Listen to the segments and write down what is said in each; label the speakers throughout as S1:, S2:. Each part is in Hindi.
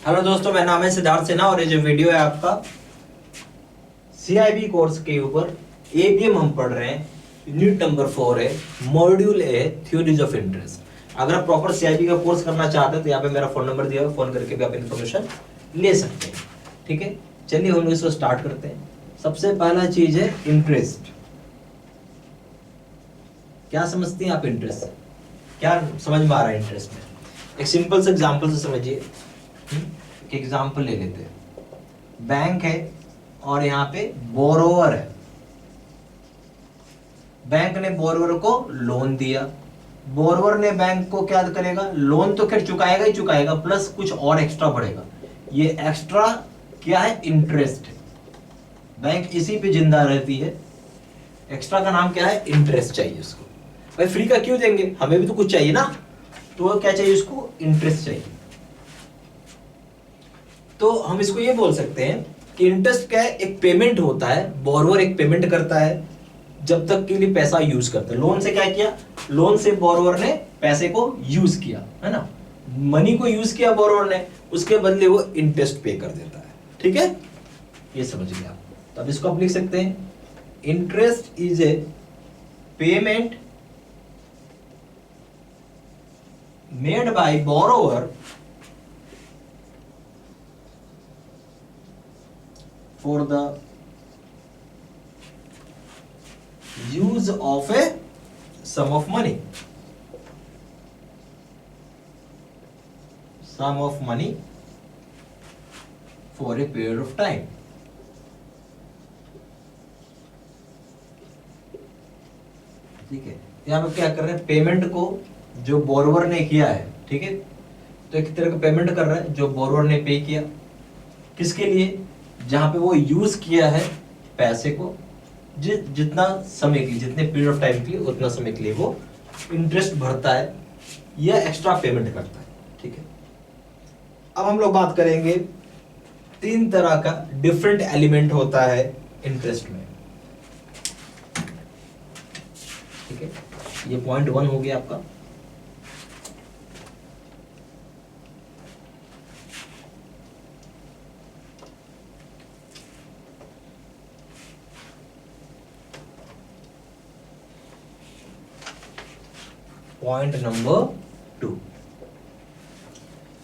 S1: हेलो दोस्तों, मेरा नाम है सिद्धार्थ सिन्हा और ये जो वीडियो है आपका सीआईबी कोर्स के ऊपर एबीएम हम पढ़ रहे हैं। यूनिट नंबर 4 है, module A, theories of interest. अगर आप प्रॉपर सीआईबी का कोर्स करना चाहते हैं तो यहाँ पे मेरा फोन नंबर दिया हुआ, फोन करके भी आप इन्फॉर्मेशन ले सकते हैं। ठीक है, चलिए हम इसको स्टार्ट करते हैं। सबसे पहला चीज है इंटरेस्ट। क्या समझते हैं आप इंटरेस्ट से? क्या समझ में आ रहा है इंटरेस्ट में? एक सिंपल से एग्जांपल से समझिए। एक एग्जांपल ले लेते हैं। बैंक है और यहाँ पे बोरोवर है। बैंक ने बोरोवर को लोन दिया। बोरोवर ने बैंक को क्या करेगा? लोन तो खैर चुकाएगा ही चुकाएगा, प्लस कुछ और एक्स्ट्रा बढ़ेगा। ये एक्स्ट्रा क्या है? इंटरेस्ट है। बैंक इसी पे जिंदा रहती है। एक्स्ट्रा का नाम क्या है? इंटरेस्ट चाहिए उसको। भाई फ्री का क्यों देंगे, हमें भी तो कुछ चाहिए ना। तो क्या चाहिए उसको? इंटरेस्ट चाहिए। तो हम इसको ये बोल सकते हैं कि इंटरेस्ट क्या है? एक पेमेंट होता है। बोरोवर एक पेमेंट करता है जब तक के लिए पैसा यूज करता है। लोन से क्या किया? लोन से बोरोवर ने पैसे को यूज किया, है ना, मनी को यूज किया बोरोवर ने, उसके बदले वो इंटरेस्ट पे कर देता है। ठीक है, ये समझ गया। तो अब इसको आप लिख सकते हैं, interest is a payment made by borrower for the use of a sum of money. Sum of money for a period of time. ठीक है, यहां पे क्या कर रहे हैं? पेमेंट को जो बोरोवर ने किया है, ठीक है, तो एक तरह का पेमेंट कर रहा है जो बोरोवर ने पे किया। किसके लिए? जहां पे वो यूज किया है पैसे को, जितना समय के लिए, जितने पीरियड ऑफ टाइम के लिए, उतना समय के लिए वो इंटरेस्ट भरता है या एक्स्ट्रा पेमेंट करता है। ठीक है, अब हम लोग बात करेंगे, तीन तरह का डिफरेंट एलिमेंट होता है इंटरेस्ट में। ठीक है, ये पॉइंट 1 हो गया आपका। पॉइंट नंबर 2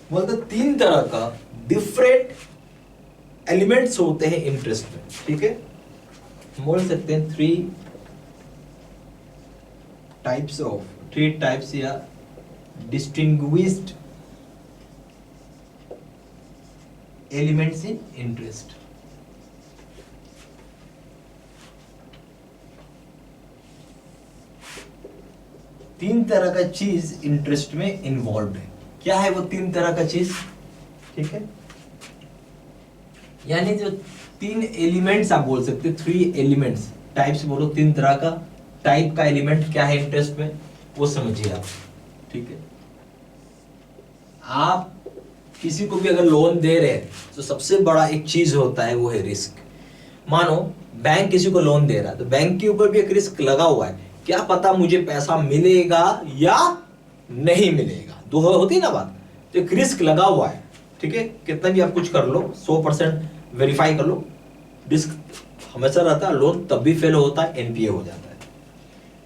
S1: बोलते तीन तरह का डिफरेंट एलिमेंट्स होते हैं इंटरेस्ट में। ठीक है, बोल सकते हैं थ्री टाइप्स या डिस्टिंग्विश्ड एलिमेंट्स इन इंटरेस्ट। तीन तरह का चीज इंटरेस्ट में इन्वॉल्व है। क्या है वो तीन तरह का चीज? ठीक है, यानी जो तीन एलिमेंट्स आप बोल सकते हैं, थ्री एलिमेंट्स, टाइप्स बोलो, तीन तरह का टाइप का एलिमेंट क्या है इंटरेस्ट में, वो समझिए आप। ठीक है, आप किसी को भी अगर लोन दे रहे हैं तो सबसे बड़ा एक चीज होता है, वो है रिस्क। मानो बैंक किसी को लोन दे रहा है तो बैंक के ऊपर भी एक रिस्क लगा हुआ है। क्या पता मुझे पैसा मिलेगा या नहीं मिलेगा, दो होती ना बात। तो एक रिस्क लगा हुआ है। ठीक है, कितना भी आप कुछ कर लो, 100% वेरीफाई कर लो, रिस्क हमेशा रहता है। लोन तब भी फेल होता है, एनपीए हो जाता है।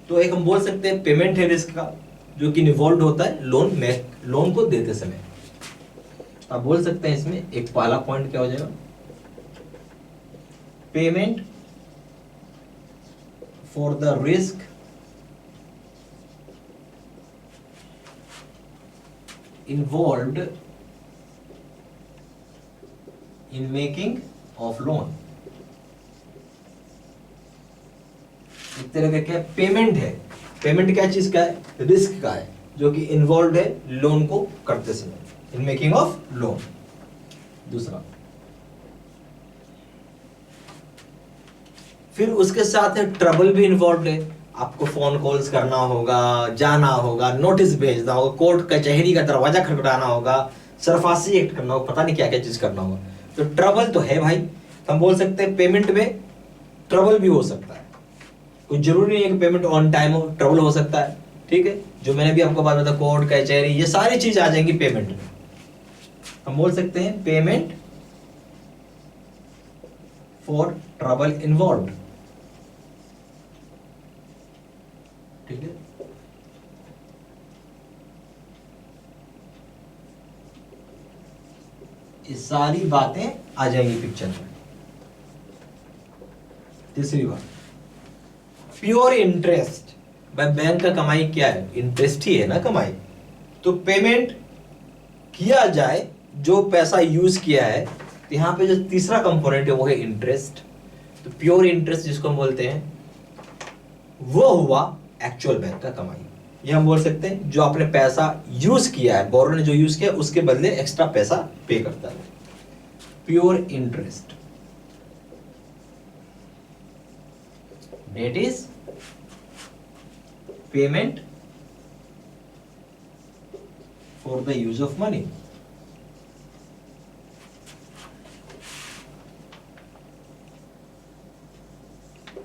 S1: तो एक हम बोल सकते हैं पेमेंट है रिस्क का, जो कि इन्वॉल्व होता है लोन को देते समय। आप बोल सकते हैं इसमें एक पहला पॉइंट क्या हो जाएगा? Payment for the risk involved in making of loan। एक तरह का क्या पेमेंट है? पेमेंट क्या चीज का है? रिस्क का है, जो कि इन्वॉल्व है लोन को करते समय, इन मेकिंग ऑफ लोन। दूसरा, फिर उसके साथ है ट्रबल भी इन्वॉल्व है। आपको फोन कॉल्स करना होगा, जाना होगा, नोटिस भेजना होगा, कोर्ट कचहरी का दरवाजा खटखटाना होगा, सरफासी एक्ट करना होगा, पता नहीं क्या क्या चीज करना होगा। तो ट्रबल तो है भाई। हम बोल सकते हैं पेमेंट में ट्रबल भी हो सकता है। कोई जरूरी नहीं है कि पेमेंट ऑन टाइम हो, ट्रबल हो सकता है। ठीक है, जो मैंने भी आपको बात बताया, कोर्ट कचहरी, ये सारी चीज आ जाएंगी पेमेंट में। हम बोल सकते हैं पेमेंट फॉर ट्रबल इन्वॉल्व, ठीक है। ये सारी बातें आ जाएंगी पिक्चर में। तीसरी बात, प्योर इंटरेस्ट। भाई बैंक का कमाई क्या है? इंटरेस्ट ही है ना कमाई। तो पेमेंट किया जाए जो पैसा यूज किया है, तो यहां पे जो तीसरा कंपोनेंट है वो है इंटरेस्ट। तो प्योर इंटरेस्ट जिसको हम बोलते हैं वो हुआ एक्चुअल बैंक का कमाई। ये हम बोल सकते हैं जो आपने पैसा यूज किया है, बोरो ने जो यूज किया उसके बदले एक्स्ट्रा पैसा पे करता है, pure interest. Debt is payment for the use of money.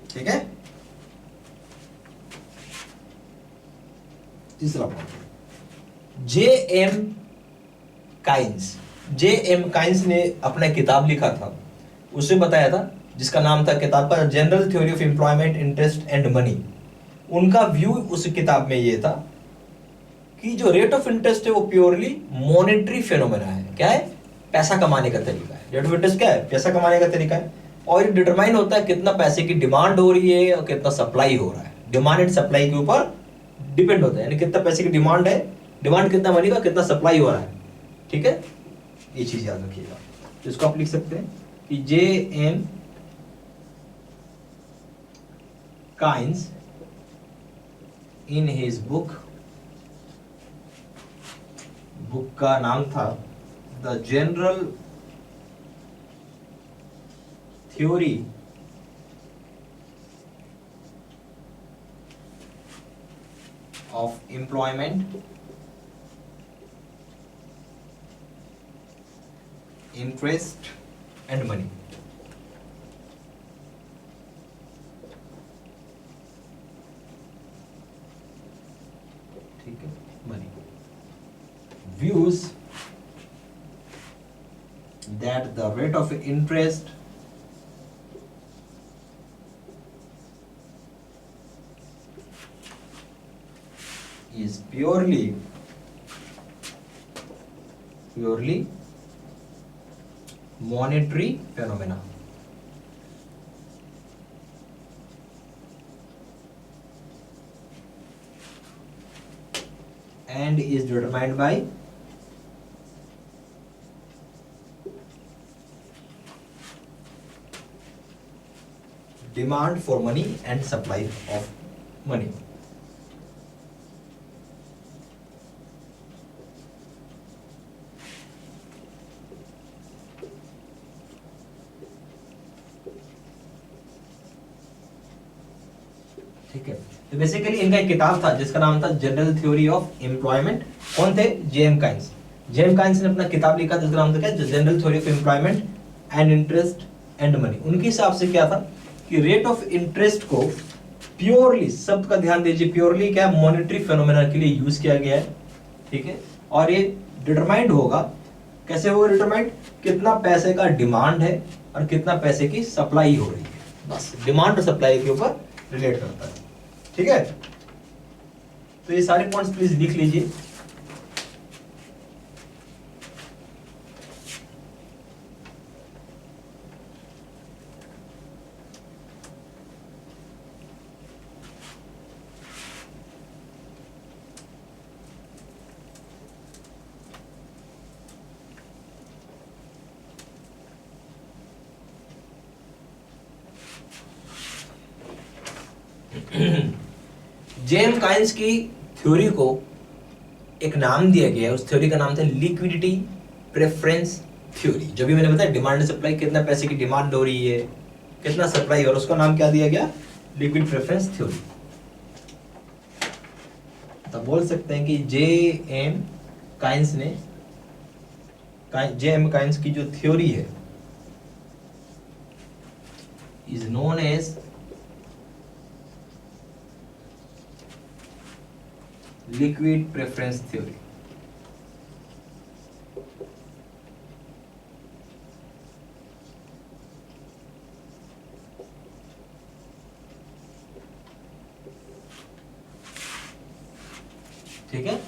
S1: ठीक है। तीसरा point, J M Keynes. J M Keynes ने अपना किताब लिखा था, उसमें बताया था, जिसका नाम था किताब का general theory of employment interest and money. उनका व्यू उस किताब में ये था कि जो रेट ऑफ इंटरेस्ट है वो प्योरली मॉनेटरी फेनोमेना है। क्या है? पैसा कमाने का तरीका है। रेट ऑफ इंटरेस्ट क्या है? पैसा कमाने का तरीका है। और ये डिटरमाइन होता है कितना पैसे की डिमांड हो रही है और कितना सप्लाई हो रहा है। डिमांड एंड सप्लाई के ऊपर डिपेंड होता है, यानी कितना पैसे की डिमांड है, डिमांड कितना मनी का, कितना सप्लाई हो रहा है। ठीक है, ये चीज याद रखिएगा। तो इसको आप लिख सकते हैं कि J M Keynes in his book का नाम था the general theory of employment, interest and money। ठीक है, money. Views that the rate of interest is purely monetary phenomena and is determined by demand for money and supply of money। ठीक है, तो बेसिकली इनका एक किताब था जिसका नाम था जनरल थ्योरी ऑफ एम्प्लॉयमेंट। कौन थे? JM coins. जेएम काइंस ने अपना किताब लिखा जिसका नाम था क्या? General theory of employment and interest and money. उनके हिसाब से क्या था कि रेट ऑफ इंटरेस्ट को प्योरली, शब्द का ध्यान दीजिए, प्योरली क्या है? मॉनेटरी फेनोमेना के लिए यूज किया गया है। ठीक है, और ये डिटरमाइंड होगा, कैसे होगा डिटरमाइंड? कितना पैसे का डिमांड है और कितना पैसे की सप्लाई हो रही है। बस डिमांड और सप्लाई के ऊपर रिलेट करता है। ठीक है, तो ये सारे पॉइंट्स प्लीज लिख लीजिए। जेएम काइंस की थ्योरी को एक नाम दिया गया है। उस थ्योरी का नाम था लिक्विडिटी प्रेफरेंस थ्योरी। जो भी मैंने बताया, डिमांड सप्लाई, कितना पैसे की डिमांड हो रही है, कितना सप्लाई, और उसका नाम क्या दिया गया? Liquid preference theory. तो बोल सकते हैं कि जेएम काइंस की जो थ्योरी है is known as liquid preference theory. ठीक है।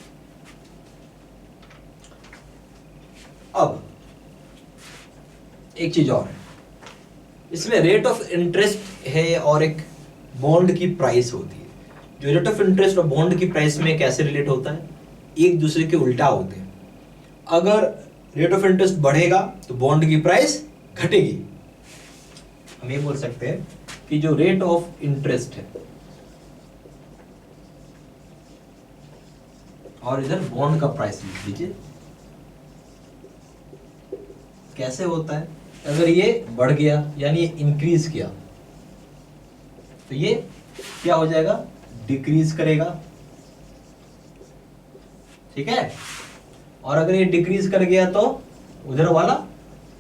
S1: अब एक चीज और है, इसमें रेट ऑफ इंटरेस्ट है और एक बॉन्ड की प्राइस होती है। जो रेट ऑफ इंटरेस्ट और बॉन्ड की प्राइस में कैसे रिलेट होता है, एक दूसरे के उल्टा होते हैं। अगर रेट ऑफ इंटरेस्ट बढ़ेगा तो बॉन्ड की प्राइस घटेगी। हम ये बोल सकते हैं कि जो रेट ऑफ इंटरेस्ट है और इधर बॉन्ड का प्राइस लिख लीजिए, कैसे होता है, अगर ये बढ़ गया यानी ये इंक्रीज किया तो ये क्या हो जाएगा, डिक्रीज करेगा, ठीक है। और अगर ये डिक्रीज कर गया तो उधर वाला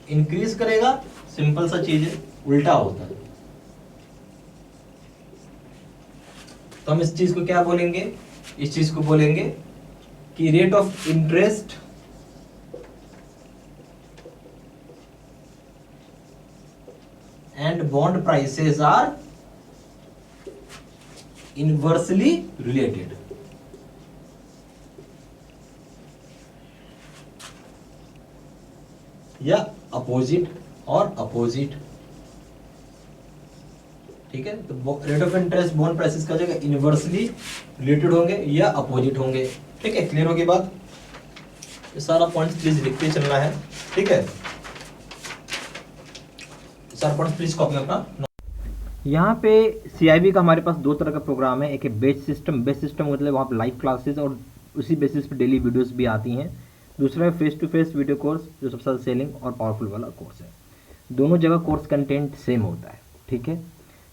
S1: इंक्रीज करेगा। सिंपल सा चीज है, उल्टा होता है। तो हम इस चीज को क्या बोलेंगे, इस चीज को बोलेंगे कि rate of interest and bond prices are inversely related. या अपोजिट और अपोजिट, ठीक है। तो rate of interest bond prices का जगह इनवर्सली रिलेटेड होंगे या अपोजिट होंगे, ठीक है। क्लियर होगी बात। ये सारा पॉइंट प्लीज लिखते चलना है, ठीक है। सारा पॉइंट प्लीज कॉपी अपना।
S2: यहाँ पे CIB का हमारे पास दो तरह का प्रोग्राम है। एक है बेस सिस्टम। बेस सिस्टम मतलब वहाँ पे लाइव क्लासेस और उसी बेसिस पे डेली वीडियोस भी आती हैं। दूसरा है face to face video course, जो सबसे ज़्यादा सेलिंग और पावरफुल वाला कोर्स है। दोनों जगह कोर्स कंटेंट सेम होता है, ठीक है।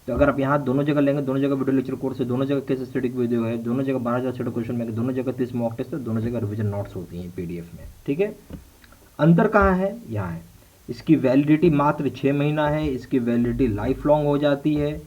S2: तो अगर आप यहाँ दोनों जगह लेंगे, दोनों जगह वीडियो लेक्चर कोर्स है, दोनों जगह केस स्टडी वीडियो है, दोनों जगह 12,000 सेट क्वेश्चन में, दोनों जगह 30 मॉक टेस्ट है, दोनों जगह रिविजन नोट्स होती हैं PDF में, ठीक है। अंतर कहाँ है, यहाँ है। इसकी वैलिडिटी मात्र 6 महीना है, इसकी वैलिडिटी लाइफ लॉन्ग हो जाती है।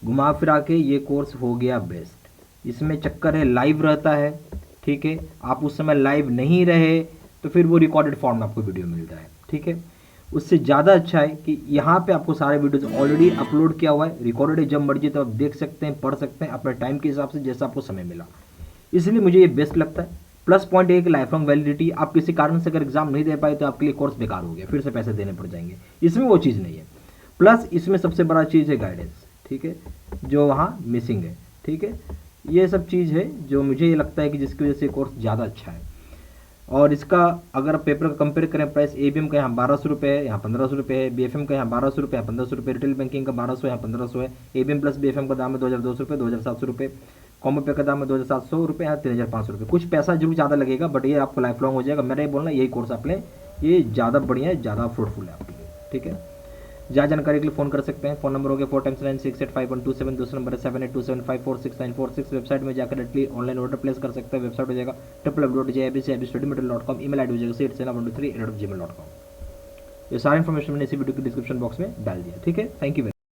S2: घुमा फिरा के ये कोर्स हो गया बेस्ट। इसमें चक्कर है लाइव रहता है, ठीक है। आप उस समय लाइव नहीं रहे तो फिर वो रिकॉर्डेड फॉर्म में आपको वीडियो मिलता है, ठीक है। उससे ज़्यादा अच्छा है कि यहाँ पे आपको सारे वीडियोस ऑलरेडी अपलोड किया हुआ है, रिकॉर्डेड है, जब मर्जी तो आप देख सकते हैं, पढ़ सकते हैं अपने टाइम के हिसाब से, जैसा आपको समय मिला। इसलिए मुझे ये बेस्ट लगता है। प्लस पॉइंट है कि लाइफ लॉन्ग वैलिडिटी। आप किसी कारण से अगर एग्जाम नहीं दे पाए तो आपके लिए कोर्स बेकार हो गया, फिर से पैसे देने पड़ जाएंगे। इसमें वो चीज़ नहीं है। प्लस इसमें सबसे बड़ा चीज़ है गाइडेंस, ठीक है, जो वहाँ मिसिंग है, ठीक है। ये सब चीज़ है जो मुझे ये लगता है कि जिसकी वजह से कोर्स ज़्यादा अच्छा है। और इसका अगर पेपर का कंपेयर करें प्राइस, ABM का यहाँ 1200 रुपये है, यहाँ 1500 रुपये है। BFM का यहाँ 1200 रुपये, यहाँ 1500 रुपये। रिटेल बैंकिंग का 1200, यहाँ 1500 है। ABM प्लस BFM का दाम है 2200 रुपये, 2700 रुपये। कॉम्बो पे का दाम है 2700 रुपये, यहाँ 3500 रुपये। कुछ पैसा जरूर ज़्यादा लगेगा, बट ये आपको लाइफ लॉन्ग हो जाएगा। मेरा ये बोलना, यही कोर्स आप लें, ये ज़्यादा बढ़िया है, ज़्यादा फ्रूटफुल है आपके लिए, ठीक है। ज़्यादा जानकारी के लिए फ़ोन कर सकते हैं। फ़ोन नंबर हो गया 4x9685127। दूसरा नंबर है 7827546946। वेबसाइट में जाकर डायरेक्टली ऑनलाइन ऑर्डर प्लेस कर सकते हैं। वेबसाइट हो जाएगा www.jibcibstudymaterial.com। ईमेल ID हो जाएगा seatsena123@gmail.com। ये सारा इन्फॉर्मेशन मैंने इसी वीडियो के डिस्क्रिप्शन बॉक्स में डाल दिया, ठीक है। Thank you.